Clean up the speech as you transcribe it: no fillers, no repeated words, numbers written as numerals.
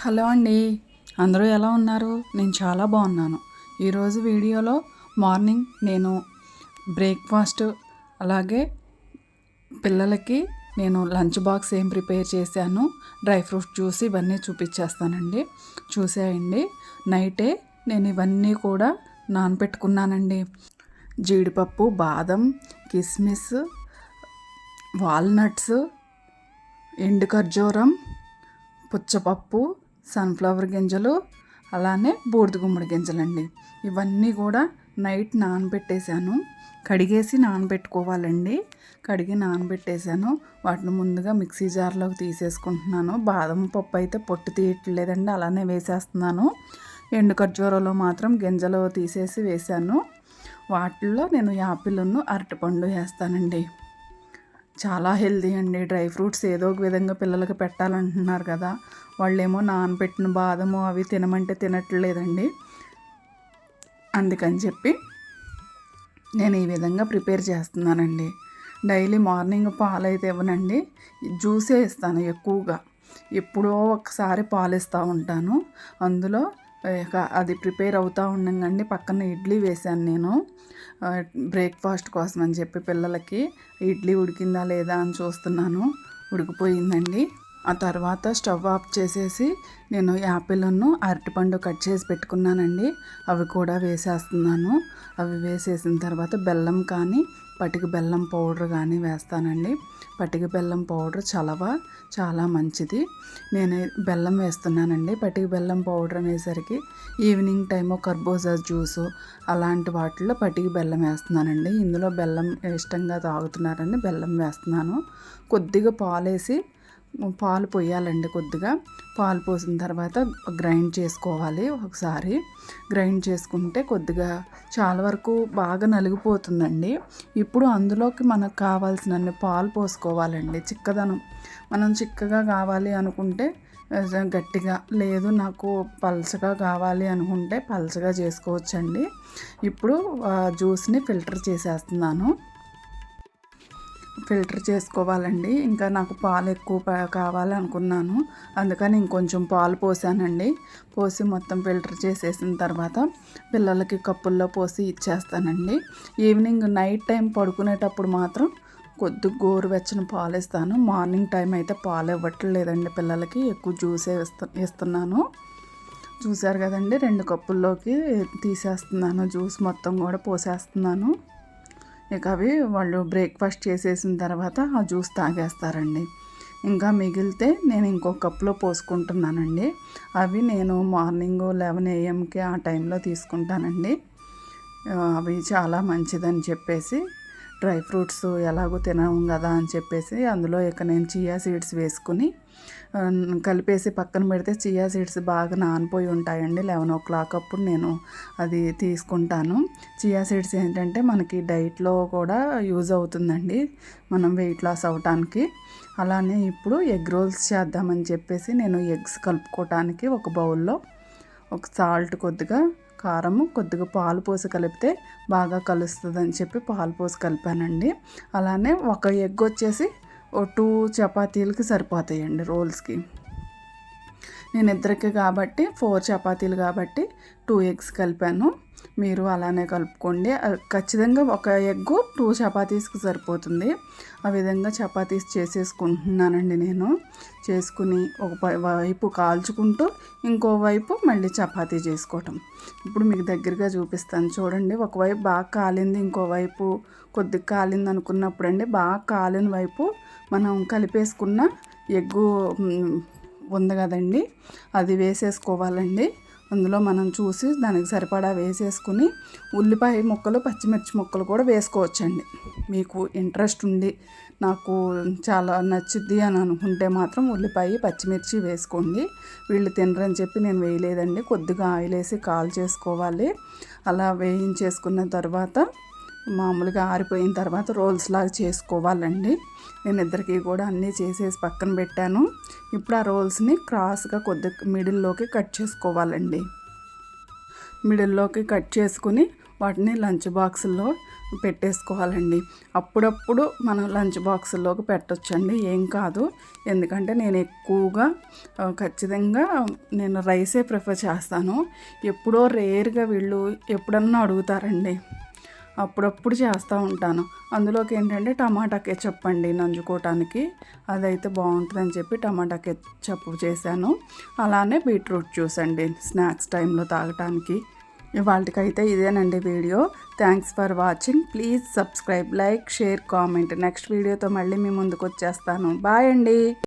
Hello అండి, అందరూ ఎలా ఉన్నారు? నేను చాలా బాగున్నాను. ఈరోజు వీడియోలో మార్నింగ్ నేను బ్రేక్ఫాస్ట్ అలాగే పిల్లలకి నేను లంచ్ బాక్స్ ఏం ప్రిపేర్ చేశాను, డ్రై ఫ్రూట్ జ్యూస్ ఇవన్నీ చూపించేస్తానండి. చూసేయండి. నైటే నేను ఇవన్నీ కూడా నానబెట్టుకున్నానండి. జీడిపప్పు, బాదం, కిస్మిస్, వాల్నట్స్, ఎండు ఖర్జూరం, పుచ్చపప్పు, సన్ఫ్లవర్ గింజలు, అలానే బూడిద గుమ్మడి గింజలండి. ఇవన్నీ కూడా నైట్ నానబెట్టేశాను. కడిగేసి నానబెట్టుకోవాలండి. కడిగి నానబెట్టేశాను. వాటిని ముందుగా మిక్సీ జార్లోకి తీసేసుకుంటున్నాను. బాదం పప్పు అయితే పొట్టు తీయట్లేదండి, అలానే వేసేస్తున్నాను. ఎండు ఖర్జూరంలో మాత్రం గింజలు తీసేసి వేశాను. వాటిల్లో నేను యాపిల్ను అరటిపండు వేస్తానండి. చాలా హెల్దీ అండి. డ్రై ఫ్రూట్స్ ఏదో ఒక విధంగా పిల్లలకి పెట్టాలంటున్నారు కదా, వాళ్ళేమో నానబెట్టిన బాదము అవి తినమంటే తినట్లేదండి. అందుకని చెప్పి నేను ఈ విధంగా ప్రిపేర్ చేస్తున్నానండి. డైలీ మార్నింగ్ పాలు అయితే ఇవ్వనండి, జ్యూసే ఇస్తాను ఎక్కువగా. ఎప్పుడో ఒకసారి పాలు ఇస్తూ ఉంటాను. అందులో అది ప్రిపేర్ అవుతూ ఉండగానే పక్కన ఇడ్లీ వేశాను నేను బ్రేక్ఫాస్ట్ కోసం అని చెప్పి. పిల్లలకి ఇడ్లీ ఉడికిందా లేదా అని చూస్తున్నాను. ఉడికిపోయిందండి. ఆ తర్వాత స్టవ్ ఆఫ్ చేసేసి నేను యాపిల్ను అరటిపండు కట్ చేసి పెట్టుకున్నానండి, అవి కూడా వేసేస్తున్నాను. అవి వేసేసిన తర్వాత బెల్లం కానీ పటిక బెల్లం పౌడర్ కానీ వేస్తానండి. పటిక బెల్లం పౌడర్ చాలా మంచిది. నేను బెల్లం వేస్తున్నానండి. పటిక బెల్లం పౌడర్ అనేసరికి ఈవినింగ్ టైము కర్బూజా జ్యూసు అలాంటి వాటిల్లో పటిక బెల్లం వేస్తున్నానండి. ఇందులో బెల్లం ఇష్టంగా తాగుతున్నారండి, బెల్లం వేస్తున్నాను. కొద్దిగా పాలు పోయాలండి. కొద్దిగా పాలు పోసిన తర్వాత గ్రైండ్ చేసుకోవాలి. ఒకసారి గ్రైండ్ చేసుకుంటే కొద్దిగా చాలా వరకు బాగా నలిగిపోతుందండి. ఇప్పుడు అందులోకి మనకు కావాల్సినన్ని పాలు పోసుకోవాలండి. మనం చిక్కగా కావాలి అనుకుంటే గట్టిగా, లేదు నాకు పలచగా కావాలి అనుకుంటే పలచగా చేసుకోవచ్చండి. ఇప్పుడు జ్యూస్ని ఫిల్టర్ చేసేస్తున్నాను. ఫిల్టర్ చేసుకోవాలండి. ఇంకా నాకు పాలు ఎక్కువ కావాలి అనుకున్నాను, అందుకని ఇంకొంచెం పాలు పోసానండి. పోసి మొత్తం ఫిల్టర్ చేసేసిన తర్వాత పిల్లలకి కప్పుల్లో పోసి ఇచ్చేస్తానండి. ఈవినింగ్ నైట్ టైం పడుకునేటప్పుడు మాత్రం కొద్దిగా గోరువెచ్చని పాలు ఇస్తాను. మార్నింగ్ టైం అయితే పాలు ఇవ్వట్లేదండి పిల్లలకి, ఎక్కువ జ్యూసే ఇస్తున్నాను. చూసారు కదండి, 2 కప్పుల్లోకి తీసేస్తున్నాను. జ్యూస్ మొత్తం కూడా పోసేస్తున్నాను. ఇక అవి వాళ్ళు బ్రేక్ఫాస్ట్ చేసేసిన తర్వాత ఆ జ్యూస్ తాగేస్తారండి. ఇంకా మిగిలితే నేను ఇంకో కప్లో పోసుకుంటున్నానండి. అవి నేను మార్నింగ్ 11 AM ఆ టైంలో తీసుకుంటానండి. అవి చాలా మంచిదని చెప్పేసి, డ్రై ఫ్రూట్స్ ఎలాగో తినము కదా అని చెప్పేసి అందులో ఇక నేను చియా సీడ్స్ వేసుకుని కలిపేసి పక్కన పెడితే చియా సీడ్స్ బాగా నానిపోయి ఉంటాయండి. 11 అప్పుడు నేను అది తీసుకుంటాను. చియా సీడ్స్ ఏంటంటే మనకి డైట్లో కూడా యూజ్ అవుతుందండి, మనం వెయిట్ లాస్ అవ్వటానికి. అలానే ఇప్పుడు ఎగ్ రోల్స్ చేద్దామని చెప్పేసి నేను ఎగ్స్ కలుపుకోవటానికి ఒక బౌల్లో ఒక సాల్ట్, కొద్దిగా కారము, కొద్దిగా పాలు పోసి కలిపితే బాగా కలుస్తుందని చెప్పి పాలు పోసి కలిపానండి. అలానే ఒక ఎగ్ వచ్చేసి 2 చపాతీలకి సరిపోతాయండి రోల్స్కి. నేను ఇద్దరికి కాబట్టి 4 చపాతీలు కాబట్టి 2 ఎగ్స్ కలిపాను. మీరు అలానే కలుపుకోండి. ఖచ్చితంగా ఒక ఎగ్గు 2 చపాతీస్కి సరిపోతుంది. ఆ విధంగా చపాతీస్ చేసేసుకుంటున్నానండి నేను. చేసుకుని ఒక వైపు కాల్చుకుంటూ ఇంకోవైపు మళ్ళీ చపాతీ చేసుకోవటం. ఇప్పుడు మీకు దగ్గరగా చూపిస్తాను చూడండి. ఒకవైపు బాగా కాలింది, ఇంకోవైపు కొద్దిగా కాలింది అనుకున్నప్పుడు అండి, బాగా కాలిన వైపు మనం కలిపేసుకున్న ఎగ్గు ఉంది కదండి, అది వేసేసుకోవాలండి. అందులో మనం చూసి దానికి సరిపడా వేసేసుకుని ఉల్లిపాయ ముక్కలు, పచ్చిమిర్చి ముక్కలు కూడా వేసుకోవచ్చండి. మీకు ఇంట్రెస్ట్ ఉండి నాకు చాలా నచ్చుద్ది అని అనుకుంటే మాత్రం ఉల్లిపాయ, పచ్చిమిర్చి వేసుకోండి. వీళ్ళు తినరని చెప్పి నేను వేయలేదండి. కొద్దిగా ఆయిల్ వేసి కాల్ చేసుకోవాలి. అలా వేయించేసుకున్న తర్వాత మామూలుగా ఆరిపోయిన తర్వాత రోల్స్ లాగా చేసుకోవాలండి. నేను ఇద్దరికి కూడా అన్నీ చేసేసి పక్కన పెట్టాను. ఇప్పుడు ఆ రోల్స్ని క్రాస్గా కొద్దిగా మిడిల్లోకి కట్ చేసుకోవాలండి. మిడిల్లోకి కట్ చేసుకుని వాటిని లంచ్ బాక్సుల్లో పెట్టేసుకోవాలండి. అప్పుడప్పుడు మనం లంచ్ బాక్సుల్లోకి పెట్టొచ్చండి, ఏం కాదు. ఎందుకంటే నేను ఎక్కువగా ఖచ్చితంగా నేను రైసే ప్రిఫర్ చేస్తాను. ఎప్పుడో రేర్గా వీళ్ళు ఎప్పుడన్నా అడుగుతారండి, అప్పుడప్పుడు చేస్తూ ఉంటాను. అందులోకి ఏంటంటే టమాటా కెచప్ అండి నంజుకోవటానికి, అదైతే బాగుంటుందని చెప్పి టమాటా కెచప్ చేశాను. అలానే బీట్రూట్ జ్యూస్ అండి స్నాక్స్ టైంలో తాగటానికి. ఇవాళకైతే ఇదేనండి video. Thanks for watching. Please subscribe, like, share, comment. Next వీడియోతో మళ్ళీ మీ ముందుకు వచ్చేస్తాను. బాయ్ అండి.